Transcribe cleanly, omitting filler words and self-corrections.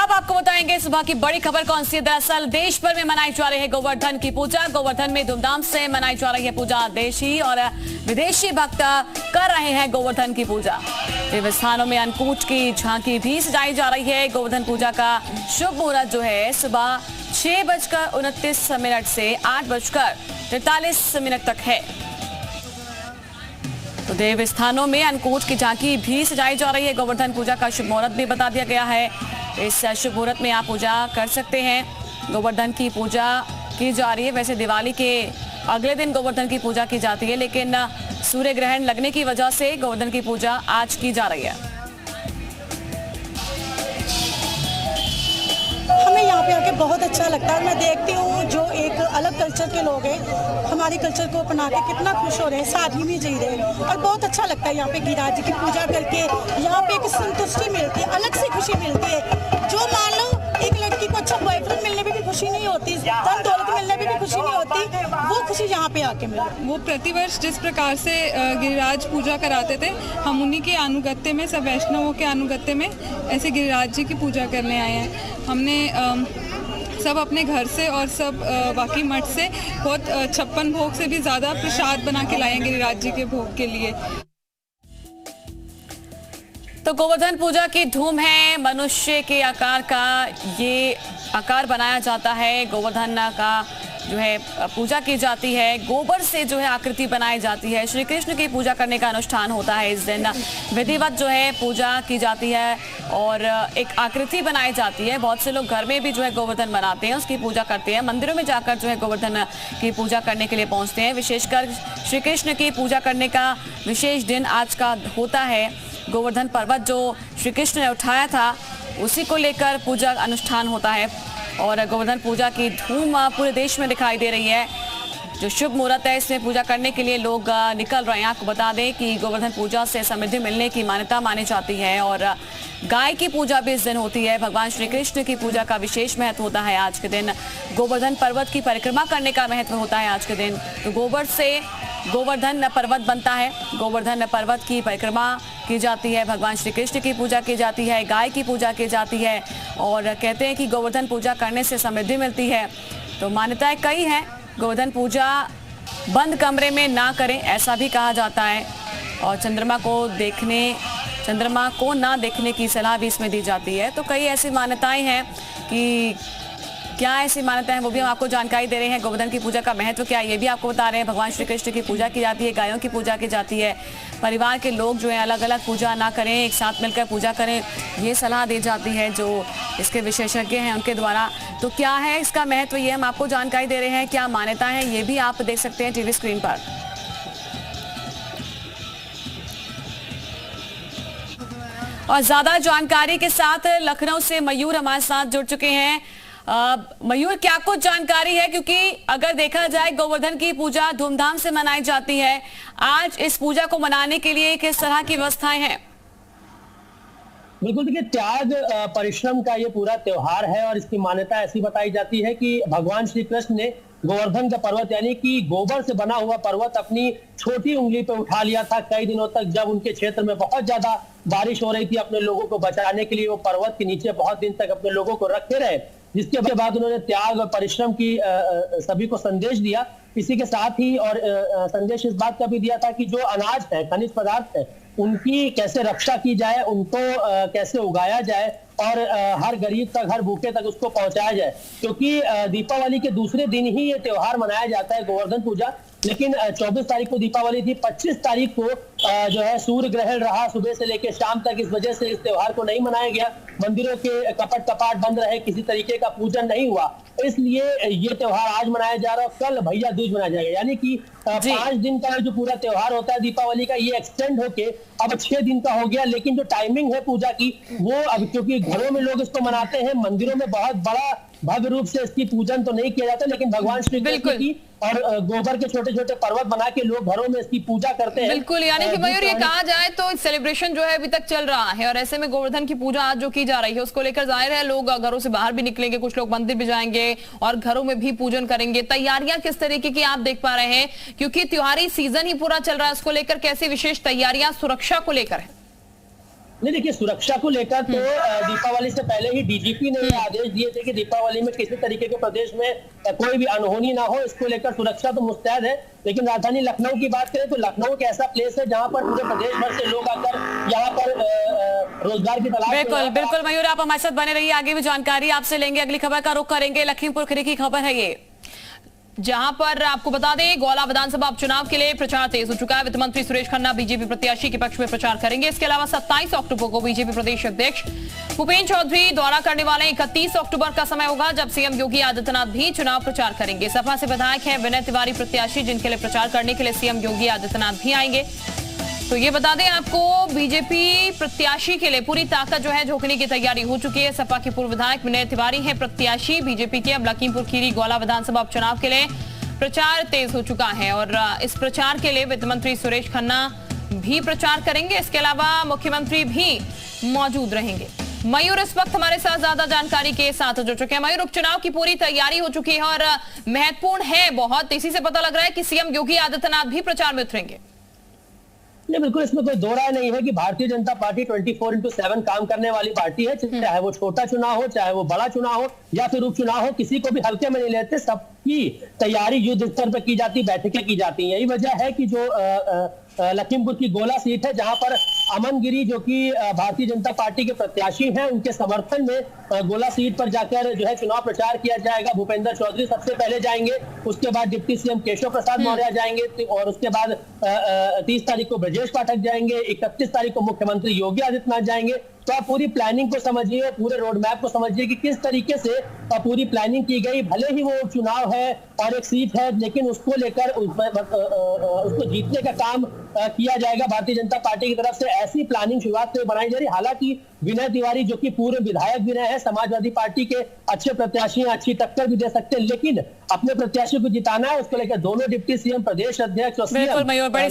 अब आपको बताएंगे सुबह की बड़ी खबर कौन सी है। दरअसल देश भर में मनाई जा रही है गोवर्धन की पूजा। गोवर्धन में धूमधाम से मनाई जा रही है पूजा। देशी और विदेशी भक्त कर रहे हैं गोवर्धन की पूजा। विभिन्न स्थानों में अन्नकूट की झांकी भी सजाई जा रही है। गोवर्धन पूजा का शुभ मुहूर्त जो है सुबह 6:29 से 8:43 तक है। तो देव स्थानों में अन्नकूट की झांकी भी सजाई जा रही है। गोवर्धन पूजा का शुभ मुहूर्त भी बता दिया गया है। इस शुभ मुहूर्त में आप पूजा कर सकते हैं। गोवर्धन की पूजा की जा रही है। वैसे दिवाली के अगले दिन गोवर्धन की पूजा की जाती है, लेकिन सूर्य ग्रहण लगने की वजह से गोवर्धन की पूजा आज की जा रही है। हमें यहाँ पे आके बहुत अच्छा लगता है। मैं देखती हूँ जो एक अलग कल्चर के लोग हैं हमारे कल्चर को अपना के कितना खुश हो रहे हैं, शादी में जी रहे हैं और बहुत अच्छा लगता है। यहाँ पे गिरिराज जी की पूजा करके यहाँ पे एक संतुष्टि मिलती है, अलग से खुशी मिलती है। जो मान लो एक लड़की को अच्छा बॉयफ्रेंड मिलने में भी खुशी नहीं होती, धन दौलत मिलने में भी खुशी नहीं होती, वो खुशी यहाँ पे आके मिलती। वो प्रतिवर्ष जिस प्रकार से गिरिराज पूजा कराते थे, हम उन्हीं के अनुगत्य में, सब वैष्णवों के अनुगत्य में ऐसे गिरिराज जी की पूजा करने आए हैं। हमने सब अपने घर से और सब बाकी मठ से बहुत 56 भोग से भी ज्यादा प्रसाद बना के लाए हैं गिरिराज जी के भोग के लिए। तो गोवर्धन पूजा की धूम है। मनुष्य के आकार का ये आकार बनाया जाता है। गोवर्धन का जो है पूजा की जाती है। गोबर से जो है आकृति बनाई जाती है। श्री कृष्ण की पूजा करने का अनुष्ठान होता है। इस दिन विधिवत जो है पूजा की जाती है और एक आकृति बनाई जाती है। बहुत से लोग घर में भी जो है गोवर्धन बनाते हैं, उसकी पूजा करते हैं। मंदिरों में जाकर जो है गोवर्धन की पूजा करने के लिए पहुंचते हैं। विशेषकर श्री कृष्ण की पूजा करने का विशेष दिन आज का होता है। गोवर्धन पर्वत जो श्री कृष्ण ने उठाया था, उसी को लेकर पूजा अनुष्ठान होता है और गोवर्धन पूजा की धूम पूरे देश में दिखाई दे रही है। जो शुभ मुहूर्त है इसमें पूजा करने के लिए लोग निकल रहे हैं। आपको बता दें कि गोवर्धन पूजा से समृद्धि मिलने की मान्यता मानी जाती है और गाय की पूजा भी इस दिन होती है। भगवान श्री कृष्ण की पूजा का विशेष महत्व होता है आज के दिन। गोवर्धन पर्वत की परिक्रमा करने का महत्व होता है आज के दिन। तो गोबर से गोवर्धन पर्वत बनता है। गोवर्धन पर्वत की परिक्रमा की जाती है। भगवान श्री कृष्ण की पूजा की जाती है, गाय की पूजा की जाती है और कहते हैं कि गोवर्धन पूजा करने से समृद्धि मिलती है। तो मान्यताएं कई हैं। गोवर्धन पूजा बंद कमरे में ना करें, ऐसा भी कहा जाता है और चंद्रमा को ना देखने की सलाह भी इसमें दी जाती है। तो कई ऐसी मान्यताएं हैं कि क्या ऐसी मान्यता है वो भी हम आपको जानकारी दे रहे हैं। गोवर्धन की पूजा का महत्व क्या है ये भी आपको बता रहे हैं। भगवान श्री कृष्ण की पूजा की जाती है, गायों की पूजा की जाती है। परिवार के लोग जो है अलग अलग पूजा ना करें, एक साथ मिलकर पूजा करें, ये सलाह दी जाती है जो इसके विशेषज्ञ हैं उनके द्वारा। तो क्या है इसका महत्व, ये हम आपको जानकारी दे रहे हैं। क्या मान्यता है ये भी आप देख सकते हैं टीवी स्क्रीन पर। और ज्यादा जानकारी के साथ लखनऊ से मयूर हमारे साथ जुड़ चुके हैं। मयूर, क्या कुछ जानकारी है, क्योंकि अगर देखा जाए गोवर्धन की पूजा धूमधाम से मनाई जाती है, आज इस पूजा को मनाने के लिए किस तरह की व्यवस्थाएं हैं? बिल्कुल, देखिए त्याग परिश्रम का ये पूरा त्योहार है और इसकी मान्यता ऐसी बताई जाती है कि भगवान श्री कृष्ण ने गोवर्धन का पर्वत यानी कि गोबर से बना हुआ पर्वत अपनी छोटी उंगली पे उठा लिया था कई दिनों तक, जब उनके क्षेत्र में बहुत ज्यादा बारिश हो रही थी। अपने लोगों को बचाने के लिए वो पर्वत के नीचे बहुत दिन तक अपने लोगों को रखे रहे, जिसके बाद उन्होंने त्याग और परिश्रम की सभी को संदेश दिया। इसी के साथ ही और संदेश इस बात का भी दिया था कि जो अनाज है, खनिज पदार्थ है, उनकी कैसे रक्षा की जाए, उनको कैसे उगाया जाए और हर गरीब तक, हर भूखे तक उसको पहुंचाया जाए। क्योंकि दीपावली के दूसरे दिन ही ये त्योहार मनाया जाता है गोवर्धन पूजा, लेकिन 24 तारीख को दीपावली थी, 25 तारीख को जो है सूर्य ग्रहण रहा सुबह से लेकर शाम तक। इस वजह से इस त्योहार को नहीं मनाया गया। मंदिरों के कपाट बंद रहे, किसी तरीके का पूजन नहीं हुआ, इसलिए ये त्योहार आज मनाया जा रहा है। कल भैया दूज मनाया जाएगा, यानी कि 5 दिन का जो पूरा त्योहार होता है दीपावली का, ये एक्सटेंड होके अब 6 दिन का हो गया। लेकिन जो टाइमिंग है पूजा की वो अब, क्योंकि घरों में लोग इसको मनाते हैं, मंदिरों में बहुत बड़ा भव्य रूप से इसकी पूजन तो नहीं किया जाता, लेकिन भगवान श्री कृष्ण की और गोबर के छोटे छोटे पर्वत बना के लोग घरों में इसकी पूजा करते हैं। बिल्कुल, यानी कि मयूर ये कहा जाए तो सेलिब्रेशन जो है अभी तक चल रहा है और ऐसे में गोवर्धन की पूजा आज जो की जा रही है उसको लेकर जाहिर है लोग घरों से बाहर भी निकलेंगे, कुछ लोग मंदिर भी जाएंगे और घरों में भी पूजन करेंगे। तैयारियां किस तरीके की आप देख पा रहे हैं, क्योंकि त्योहारी सीजन ही पूरा चल रहा है, उसको लेकर कैसी विशेष तैयारियां सुरक्षा को लेकर है? नहीं, देखिए सुरक्षा को लेकर तो दीपावली से पहले ही डीजीपी ने ये आदेश दिए थे कि दीपावली में किसी तरीके के प्रदेश में कोई भी अनहोनी ना हो। इसको लेकर सुरक्षा तो मुस्तैद है, लेकिन राजधानी लखनऊ की बात करें तो लखनऊ एक ऐसा प्लेस है जहां पर पूरे प्रदेश भर से लोग आकर यहाँ पर रोजगार की तलाश। बिल्कुल बिल्कुल मयूर, आप हमारे साथ बने रहिए, आगे भी जानकारी आपसे लेंगे। अगली खबर का रुख करेंगे, लखीमपुर खीरी की खबर है ये, जहां पर आपको बता दें गौला विधानसभा उपचुनाव के लिए प्रचार तेज हो चुका है। वित्त मंत्री सुरेश खन्ना बीजेपी प्रत्याशी के पक्ष में प्रचार करेंगे। इसके अलावा 27 अक्टूबर को बीजेपी प्रदेश अध्यक्ष भूपेन्द्र चौधरी दौरा करने वाले। 31 अक्टूबर का समय होगा जब सीएम योगी आदित्यनाथ भी चुनाव प्रचार करेंगे। सपा से विधायक हैं विनय तिवारी प्रत्याशी, जिनके लिए प्रचार करने के लिए सीएम योगी आदित्यनाथ भी आएंगे। तो ये बता दें आपको, बीजेपी प्रत्याशी के लिए पूरी ताकत जो है झोंकने की तैयारी हो चुकी है। सपा के पूर्व विधायक विनय तिवारी हैं प्रत्याशी बीजेपी के। अब लखीमपुर खीरी गौला विधानसभा उपचुनाव के लिए प्रचार तेज हो चुका है और इस प्रचार के लिए वित्त मंत्री सुरेश खन्ना भी प्रचार करेंगे। इसके अलावा मुख्यमंत्री भी मौजूद रहेंगे। मयूर इस वक्त हमारे साथ ज्यादा जानकारी के साथ जुड़ चुके हैं। मयूर, उपचुनाव की पूरी तैयारी हो चुकी है और महत्वपूर्ण है बहुत, इसी से पता लग रहा है कि सीएम योगी आदित्यनाथ भी प्रचार में उतरेंगे। नहीं, बिल्कुल इसमें कोई दो राय नहीं है कि भारतीय जनता पार्टी 24/7 काम करने वाली पार्टी है। चाहे वो छोटा चुनाव हो, चाहे वो बड़ा चुनाव हो या फिर उपचुनाव हो, किसी को भी हल्के में नहीं लेते। सबकी तैयारी युद्ध स्तर पर की जाती, बैठकें की जाती हैं। यही वजह है कि जो लखीमपुर की गोला सीट है, जहां पर अमन गिरी जो कि भारतीय जनता पार्टी के प्रत्याशी हैं, उनके समर्थन में गोला सीट पर जाकर जो है चुनाव प्रचार किया जाएगा। भूपेंद्र चौधरी सबसे पहले जाएंगे, उसके बाद डिप्टी सीएम केशव प्रसाद मौर्य जाएंगे और उसके बाद 30 तारीख को ब्रजेश पाठक जाएंगे, 31 तारीख को मुख्यमंत्री योगी आदित्यनाथ जाएंगे। तो आप पूरी प्लानिंग को समझिए, पूरे रोड मैप को समझिए कि किस तरीके से पूरी प्लानिंग की गई। भले ही वो चुनाव है और एक सीट है, लेकिन उसको लेकर उसको जीतने का काम किया जाएगा भारतीय जनता पार्टी की तरफ से। ऐसी प्लानिंग शुरुआत से बनाई जा रही। हालांकि विनय तिवारी जो कि पूर्व विधायक भी रहे हैं, समाजवादी पार्टी के अच्छे प्रत्याशी हैं, अच्छी टक्कर भी दे सकते हैं, लेकिन अपने प्रत्याशी को जिताना है, उसको लेकर दोनों डिप्टी सीएम, प्रदेश अध्यक्ष और बिल्कुल मयूर, बड़ी